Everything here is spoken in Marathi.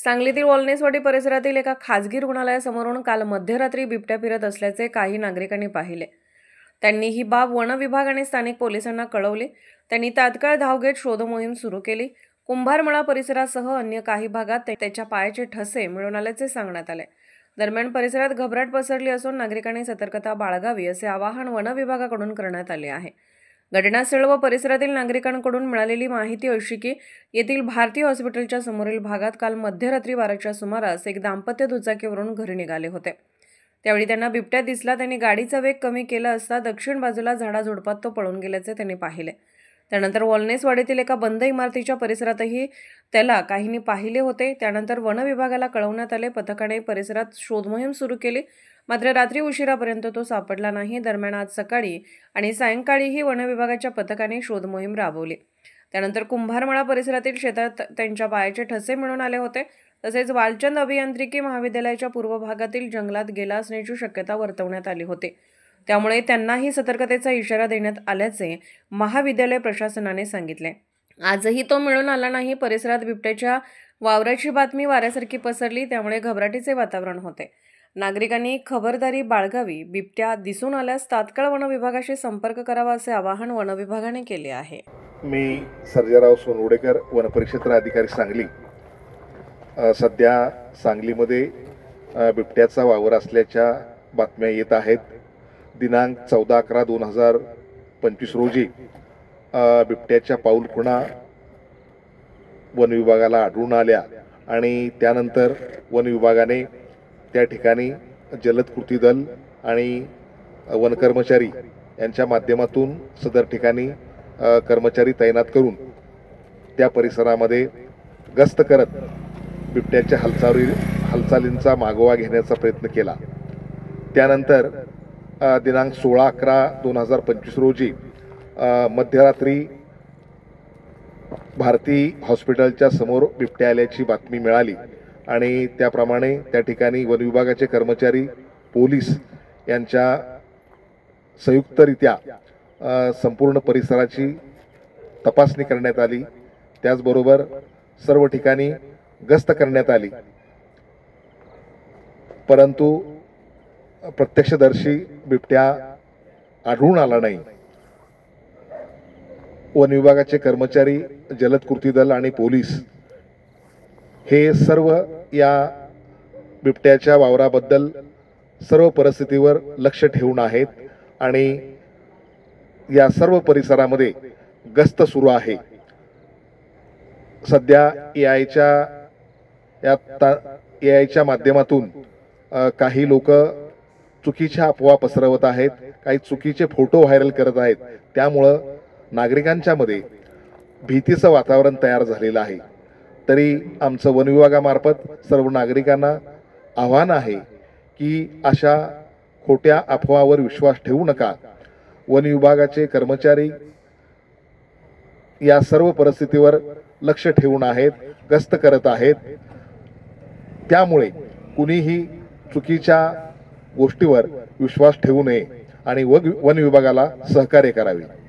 सांगलीतील वॉलनेसवाडी परिसरातील एका खासगी रुग्णालयासमोरून काल मध्यरात्री बिबट्या फिरत असल्याचे काही नागरिकांनी पाहिले। त्यांनी ही बाब वन विभाग आणि स्थानिक पोलिसांना कळवली। त्यांनी तात्काळ धाव घेत शोध मोहीम सुरू केली। कुंभारमळा परिसरासह अन्य काही भागात त्याच्या पायाचे ठसे मिळून आल्याचे सांगण्यात आले। दरम्यान परिसरात घबराट पसरली असून नागरिकांनी सतर्कता बाळगावी असे आवाहन वन विभागाकडून करण्यात आले आहे। घटनास्थळ व परिसरातील नागरिकांकडून मिळालेली माहिती अशी की येथील भारती हॉस्पिटलच्या समोरील भागात काल मध्यरात्री 12च्या सुमारास एक दाम्पत्य दुचाकीवरून घरी निघाले होते। त्यावेळी त्यांना बिबट्या दिसला। त्यांनी गाडीचा वेग कमी केला असता दक्षिण बाजूला झाडाझुडपात तो पळून गेल्याचे त्यांनी पाहिले। त्यानंतर वॉलनेसवाडीतील एका बंद इमारतीच्या परिसरातही त्याला काहींनी पाहिले होते। त्यानंतर वन विभागाला कळवण्यात आले। पथकाने परिसरात शोध मोहीम सुरू केली, मात्र रात्री उशिरापर्यंत तो सापडला नाही। दरम्यान आज सकाळी आणि सायंकाळीही वन विभागाच्या पथकाने शोध मोहीम राबवली। त्यानंतर कुंभारमळा परिसरातील शेतात त्यांच्या पायाचे ठसे मिळून आले होते। तसेच वालचंद अभियांत्रिकी महाविद्यालयाच्या पूर्व भागातील जंगलात गेला असण्याची शक्यता वर्तवण्यात आली होती। त्यामुळे त्यांनाही सतर्कतेचा इशारा देण्यात आल्याचे महाविद्यालय प्रशासनाने सांगितले। आजही तो मिळून आला नाही। परिसरात बिबट्याच्या वावराची बातमी वाऱ्यासारखी पसरली, त्यामुळे घबराटीचे वातावरण होते। नागरिकांनी खबरदारी बाळगावी। बिबट्या दिसून आल्यास तात्काळ वन विभागाशी संपर्क करावा असे आवाहन वन विभागाने केले आहे। मी सर्जेराव सोनवडेकर, वनपरिक्षेत्र अधिकारी सांगली। सध्या सांगलीमध्ये बिबट्याचा वावर असल्याच्या बातम्या येत आहेत। दिनांक 14/11/2025 रोजी बिबट्याच्या पाऊल खुणा वन विभागाला आढळून आल्या आणि त्यानंतर वन विभागाने त्या ठिकाणी जलद कृती दल आणि वन कर्मचारी यांच्या माध्यमातून सदर ठिकाणी कर्मचारी तैनात करून त्या परिसरामध्ये गस्त करत बिबट्याच्या हालचालींचा मागोवा घेण्याचा प्रयत्न केला। त्यानंतर दिनांक 16/11/2025 रोजी मध्यरात्री भारती हॉस्पिटलच्या समोर बिबट्या आल्याची बातमी मिळाली आणि त्याप्रमाणे त्या ठिकाणी वन विभागाचे कर्मचारी, पोलीस यांच्या संयुक्तरित्या संपूर्ण परिसराची तपासणी करण्यात आली। त्याचबरोबर सर्व ठिकाणी गस्त करण्यात आली, परंतु प्रत्यक्षदर्शी बिबट्या आढळून आला नाही। वन विभागाचे कर्मचारी, जलद कृती दल आणि पोलीस हे सर्व या बिबट्याच्या वावराबद्दल सर्व परिस्थितीवर लक्ष ठेवून आहेत आणि या सर्व परिसरामध्ये गस्त सुरू आहे। सध्या एआयच्या माध्यमातून काही लोक चुकीच्या अफवा पसरवत आहेत, काही चुकीचे फोटो व्हायरल करत आहेत। त्यामुळं नागरिकांच्या मध्ये भीतीचं वातावरण तयार झालेलं आहे। तरी आमचं वन विभागामार्फत सर्व नागरिकांना आव्हान आहे की अशा खोट्या अफवावर विश्वास ठेवू नका। वन विभागाचे कर्मचारी या सर्व परिस्थितीवर लक्ष ठेवून आहेत, गस्त करत आहेत। त्यामुळे कुणीही चुकीच्या गोष्टीवर विश्वास ठेवू नये आणि वन विभागाला सहकार्य करावे।